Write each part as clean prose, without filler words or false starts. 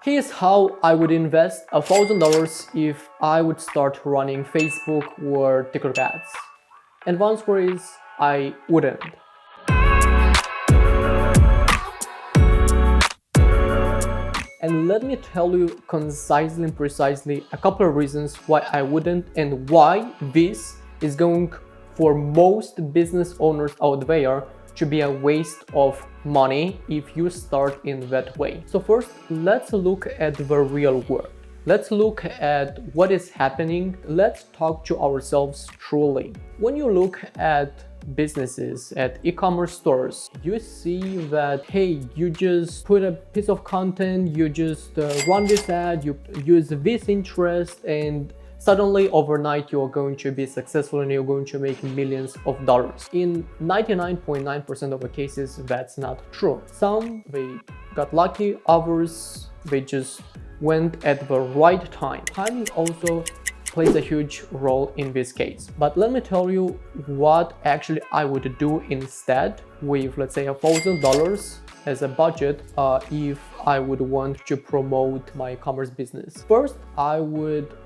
Here's how I would invest $1,000 if I would start running Facebook or TikTok ads. And one answer is I wouldn't. And let me tell you concisely and precisely a couple of reasons why I wouldn't and why this is going for most business owners out there to be a waste of money if you start in that way. So first, let's look at the real world. Let's look at what is happening. Let's talk to ourselves truly. When you look at businesses, at e-commerce stores, you see that, hey, you just put a piece of content, you just run this ad, you use this interest, and suddenly overnight you're going to be successful and you're going to make millions of dollars. In 99.9% of the cases, that's not true. Some, they got lucky, others, they just went at the right time. Timing also plays a huge role in this case. But let me tell you what actually I would do instead with, let's say, $1,000 as a budget if I would want to promote my e-commerce business. First, I would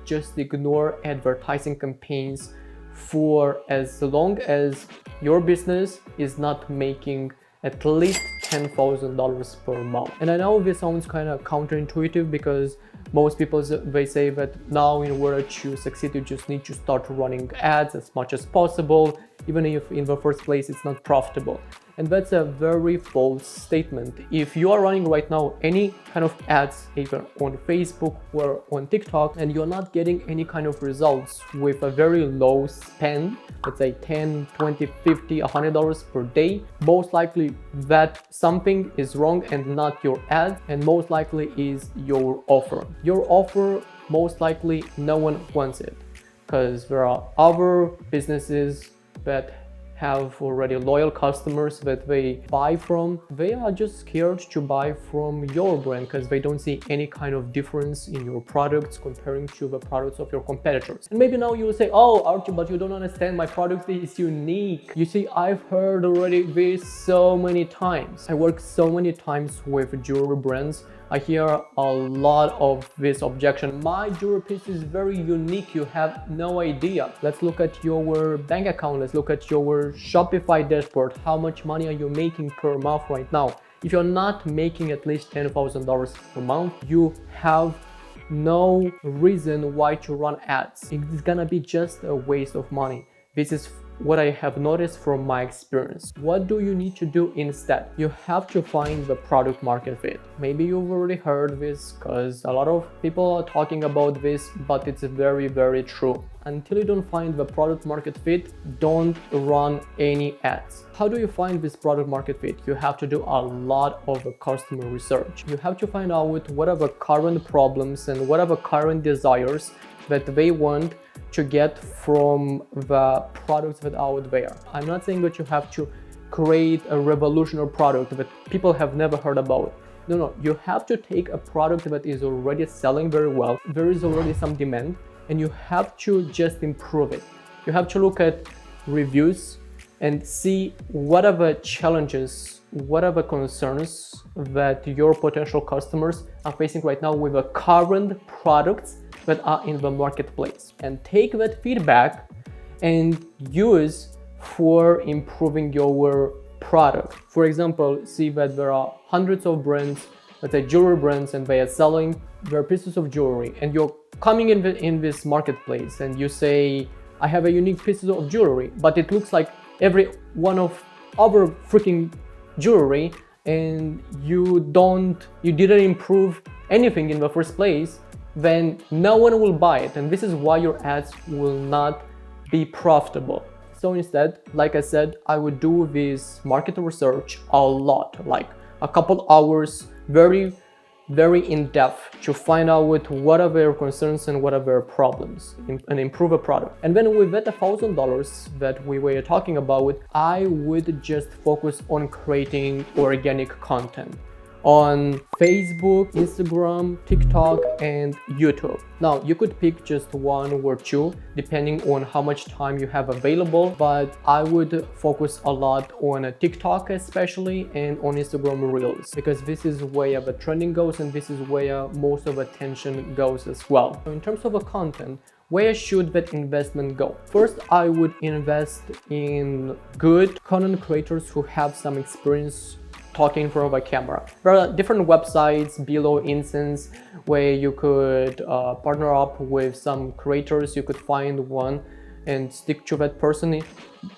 just ignore advertising campaigns for as long as your business is not making at least $10,000 per month. And I know this sounds kind of counterintuitive because most people, they say that now in order to succeed, you just need to start running ads as much as possible, even if in the first place it's not profitable. And that's a very false statement. If you are running right now any kind of ads, either on Facebook or on TikTok, and you're not getting any kind of results with a very low spend, let's say $10, $20, $50, $100 per day, most likely that something is wrong and not your ad, and most likely is your offer. Your offer, most likely no one wants it, because there are other businesses that have already loyal customers that they buy from. They are just scared to buy from your brand because they don't see any kind of difference in your products comparing to the products of your competitors. And maybe now you will say, oh, Archie, but you don't understand, my product is unique. You see, I've heard already this so many times. I work so many times with jewelry brands. I hear a lot of this objection. My jewelry piece is very unique, you have no idea. Let's look at your bank account, let's look at your Shopify dashboard. How much money are you making per month right now? If you're not making at least $10,000 per month, you have no reason why to run ads. It's gonna be just a waste of money. This is what I have noticed from my experience. What do you need to do instead? You have to find the product market fit. Maybe you've already heard this because a lot of people are talking about this, but it's very, very true. Until you don't find the product market fit, don't run any ads. How do you find this product market fit? You have to do a lot of customer research. You have to find out what are the current problems and what are the current desires that they want to get from the products that are out there. I'm not saying that you have to create a revolutionary product that people have never heard about. No, you have to take a product that is already selling very well, there is already some demand, and you have to just improve it. You have to look at reviews and see what are the challenges, what are the concerns that your potential customers are facing right now with the current products that are in the marketplace, and take that feedback and use for improving your product. For example, see that there are hundreds of brands, let's say jewelry brands, and they are selling their pieces of jewelry, and you're coming in this marketplace and you say, I have a unique piece of jewelry, but it looks like every one of other freaking jewelry, and you didn't improve anything in the first place, then no one will buy it, and this is why your ads will not be profitable. So instead, like I said, I would do this market research a lot, like a couple hours, very in-depth, to find out what are their concerns and what are their problems, and improve a product. And then with that $1,000 that we were talking about, I would just focus on creating organic content. on Facebook, Instagram, TikTok, and YouTube. Now, you could pick just one or two depending on how much time you have available, but I would focus a lot on TikTok especially and on Instagram Reels, because this is where the trending goes and this is where most of attention goes as well. So in terms of the content, where should that investment go? First, I would invest in good content creators who have some experience talking in front of a camera. There are different websites below Incense where you could partner up with some creators. You could find one and stick to that person.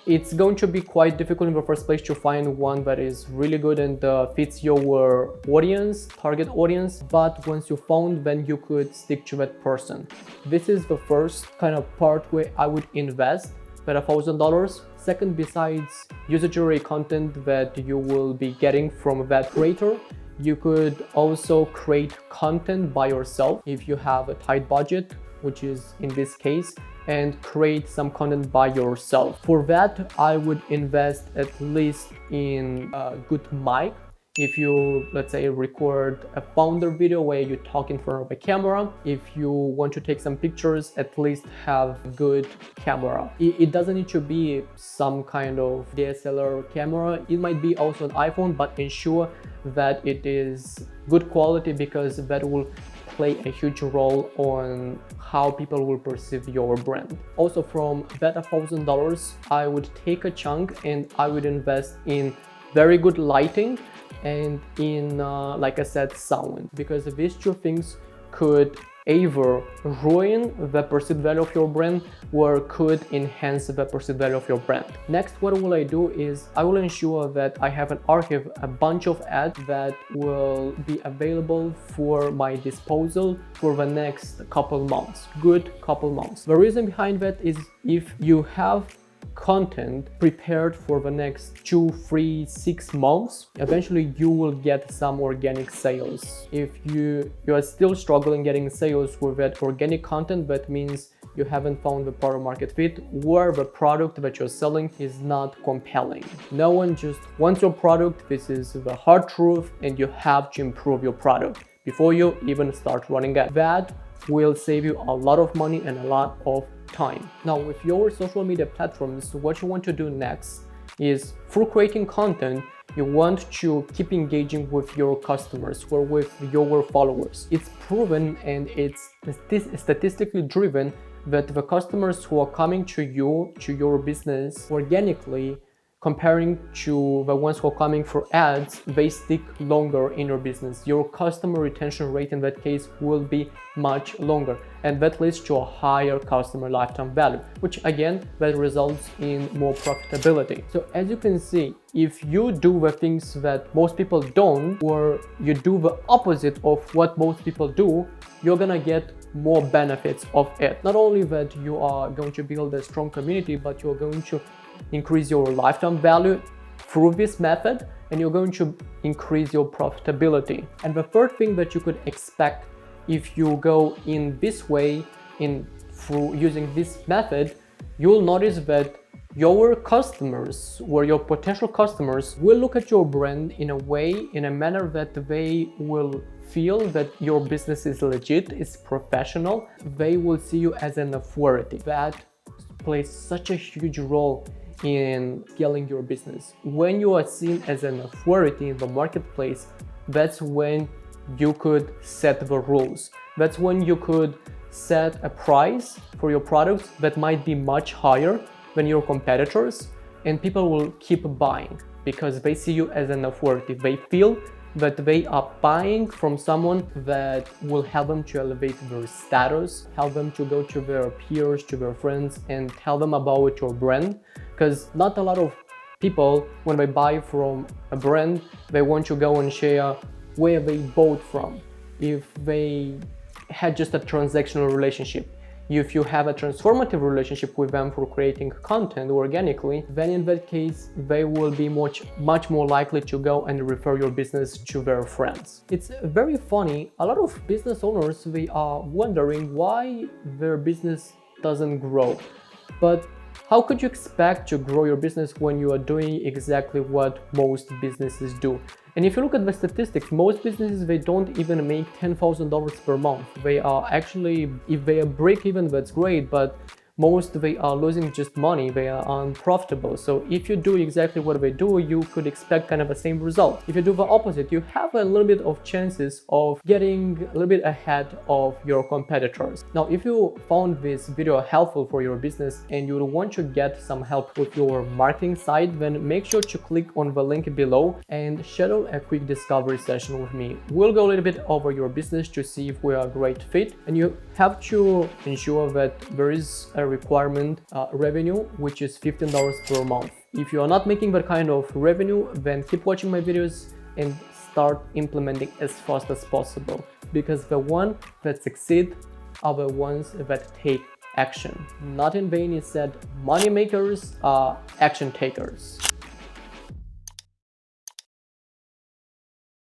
It's going to be quite difficult in the first place to find one that is really good and fits your audience, target audience, but once you found, then you could stick to that person. This is the first kind of part where I would invest that $1,000. Second, besides user-generated content that you will be getting from that creator, you could also create content by yourself if you have a tight budget, which is in this case, and create some content by yourself. For that, I would invest at least in a good mic. If you, let's say, record a founder video where you talk in front of a camera, if you want to take some pictures, at least have a good camera. It doesn't need to be some kind of DSLR camera. It might be also an iPhone, but ensure that it is good quality, because that will play a huge role on how people will perceive your brand. Also, from that $1,000, I would take a chunk and I would invest in very good lighting and in, like I said, sound, because these two things could either ruin the perceived value of your brand or could enhance the perceived value of your brand. Next, what will I do is I will ensure that I have an archive, a bunch of ads that will be available for my disposal for the next couple months, good couple months. The reason behind that is if you have content prepared for the next 2, 3, 6 months, eventually you will get some organic sales. If you are still struggling getting sales with that organic content, that means you haven't found the product market fit, or the product that you're selling is not compelling. No one just wants your product. This is the hard truth, and you have to improve your product before you even start running ads. That will save you a lot of money and a lot of time. Now, with your social media platforms, what you want to do next is, through creating content, you want to keep engaging with your customers or with your followers. It's proven and it's statistically driven that the customers who are coming to you, to your business organically, comparing to the ones who are coming for ads, they stick longer in your business. Your customer retention rate in that case will be much longer, and that leads to a higher customer lifetime value, which again, that results in more profitability. So as you can see, if you do the things that most people don't, or you do the opposite of what most people do, you're gonna get more benefits of it. Not only that you are going to build a strong community, but you're going to increase your lifetime value through this method, and you're going to increase your profitability. And the third thing that you could expect if you go in this way, through using this method, you'll notice that your customers or your potential customers will look at your brand in a manner that they will feel that your business is legit, is professional. They will see you as an authority. That plays such a huge role in scaling your business. When you are seen as an authority in the marketplace, that's when you could set the rules. That's when you could set a price for your products that might be much higher than your competitors, and people will keep buying because they see you as an authority. They feel that they are buying from someone that will help them to elevate their status, help them to go to their peers, to their friends, and tell them about your brand. Because not a lot of people, when they buy from a brand, they want to go and share where they bought from. If they had just a transactional relationship, if you have a transformative relationship with them for creating content organically, then in that case, they will be much more likely to go and refer your business to their friends. It's very funny. A lot of business owners, they are wondering why their business doesn't grow. But How could you expect to grow your business when you are doing exactly what most businesses do? And if you look at the statistics, most businesses, they don't even make $10,000 per month. They are actually, if they are break even, that's great, but most they are losing just money, they are unprofitable. So if you do exactly what they do, you could expect kind of the same result. If you do the opposite, you have a little bit of chances of getting a little bit ahead of your competitors. Now, if you found this video helpful for your business and you want to get some help with your marketing side, then make sure to click on the link below and schedule a quick discovery session with me. We'll go a little bit over your business to see if we are a great fit, and you have to ensure that there is a requirement revenue, which is $15 per month. If you are not making that kind of revenue, then keep watching my videos and start implementing as fast as possible, because the ones that succeed are the ones that take action. Not in vain is said, money makers are action takers.